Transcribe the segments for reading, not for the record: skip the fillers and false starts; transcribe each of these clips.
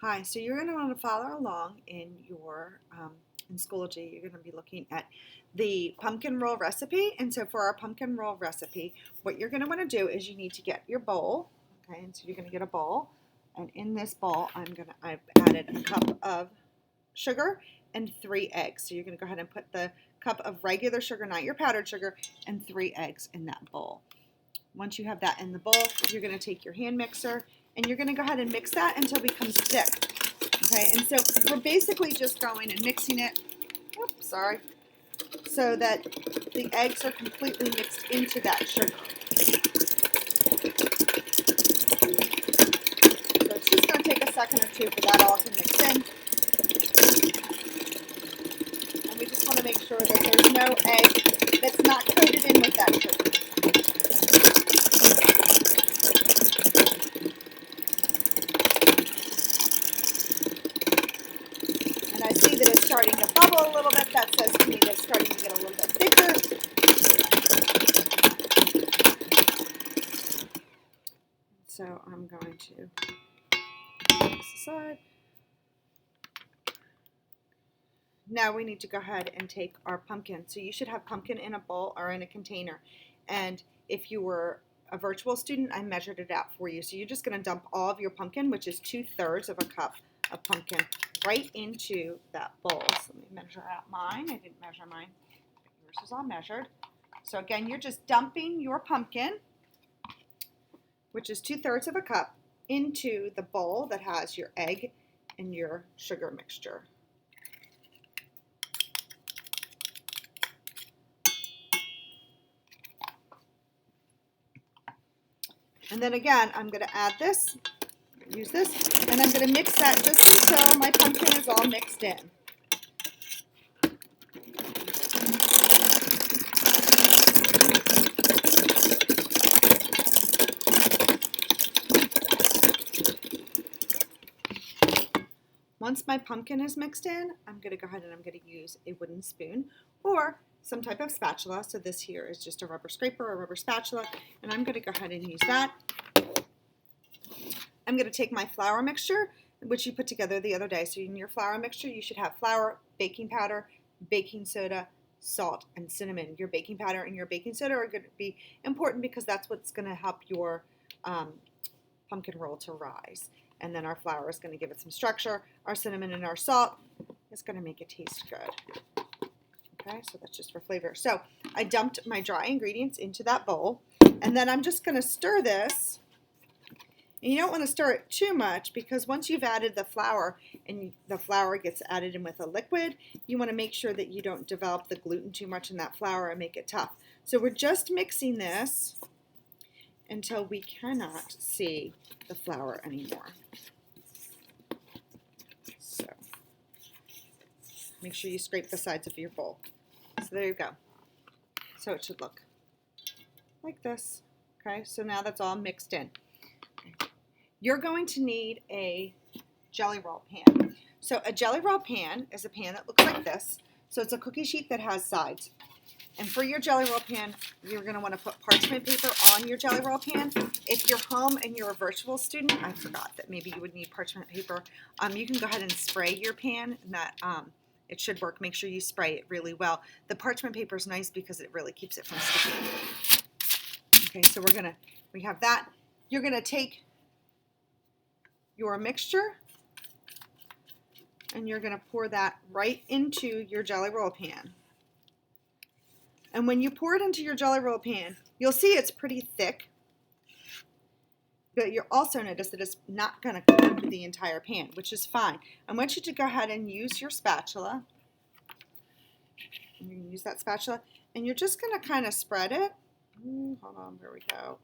Hi, so you're going to want to follow along in your in Schoology. You're going to be looking at the pumpkin roll recipe. And so for our pumpkin roll recipe, what you're going to want to do is you need to get your bowl. Okay, and so you're going to get a bowl. And in this bowl, I've added a cup of sugar and 3 eggs. So you're going to go ahead and put the cup of regular sugar, not your powdered sugar, and 3 eggs in that bowl. Once you have that in the bowl, you're going to take your hand mixer and you're going to go ahead and mix that until it becomes thick. Okay, and so we're basically just going and mixing it, so that the eggs are completely mixed into that sugar. So it's just going to take a second or two for that all to mix in. And we just want to make sure that there's no egg that's not coated in with that sugar. And I see that it's starting to bubble a little bit. That says to me that it's starting to get a little bit thicker. So I'm going to put this aside. Now we need to go ahead and take our pumpkin. So you should have pumpkin in a bowl or in a container. And if you were a virtual student, I measured it out for you. So you're just going to dump all of your pumpkin, which is 2/3 of a cup of pumpkin, right into that bowl. So let me measure out mine. I didn't measure mine, but yours is all measured. So again, you're just dumping your pumpkin, which is 2/3 of a cup, into the bowl that has your egg and your sugar mixture. And then again, I'm going to add this, use this, and I'm going to mix that just until my pumpkin is all mixed in. Once my pumpkin is mixed in, I'm going to go ahead and I'm going to use a wooden spoon or some type of spatula. So this here is just a rubber scraper or a rubber spatula, and I'm going to go ahead and use that. I'm going to take my flour mixture, which you put together the other day. So in your flour mixture, you should have flour, baking powder, baking soda, salt, and cinnamon. Your baking powder and your baking soda are going to be important because that's what's going to help your pumpkin roll to rise. And then our flour is going to give it some structure. Our cinnamon and our salt is going to make it taste good. Okay, so that's just for flavor. So I dumped my dry ingredients into that bowl, and then I'm just going to stir this. And you don't want to stir it too much because once you've added the flour and the flour gets added in with a liquid, you want to make sure that you don't develop the gluten too much in that flour and make it tough. So we're just mixing this until we cannot see the flour anymore. So make sure you scrape the sides of your bowl. So there you go. So it should look like this. Okay, so now that's all mixed in. You're going to need a jelly roll pan. So a jelly roll pan is a pan that looks like this. So it's a cookie sheet that has sides. And for your jelly roll pan, you're going to want to put parchment paper on your jelly roll pan. If you're home and you're a virtual student, I forgot that maybe you would need parchment paper. You can go ahead and spray your pan, and that it should work. Make sure you spray it really well. The parchment paper is nice because it really keeps it from sticking. Okay, so we have that. You're going to take your mixture and you're going to pour that right into your jelly roll pan. And when you pour it into your jelly roll pan, you'll see it's pretty thick, but you'll also notice that it's not going to coat the entire pan, which is fine. I want you to go ahead and use your spatula. And you can use that spatula, and you're just going to kind of spread it. Hold on, there we go.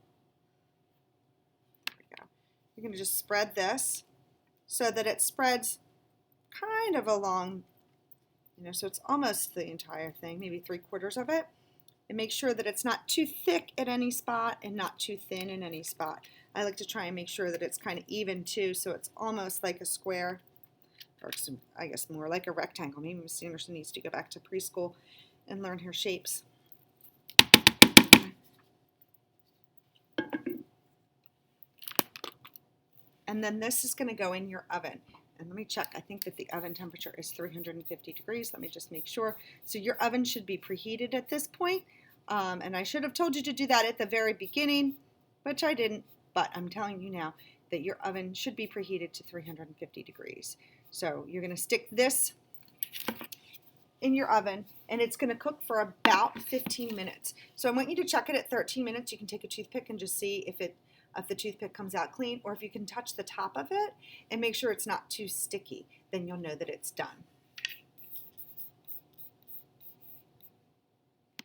There we go. You're going to just spread this so that it spreads kind of along, so it's almost the entire thing, maybe 3/4 of it. And make sure that it's not too thick at any spot and not too thin in any spot. I like to try and make sure that it's kind of even too, so it's almost like a square, or I guess more like a rectangle. Maybe Miss Anderson needs to go back to preschool and learn her shapes. And then this is going to go in your oven. and let me check. I think that the oven temperature is 350 degrees. Let me just make sure. So your oven should be preheated at this point. And I should have told you to do that at the very beginning, which I didn't. But I'm telling you now that your oven should be preheated to 350 degrees. So you're going to stick this in your oven, and it's going to cook for about 15 minutes. So I want you to check it at 13 minutes. You can take a toothpick and just see if the toothpick comes out clean, or if you can touch the top of it and make sure it's not too sticky, then you'll know that it's done.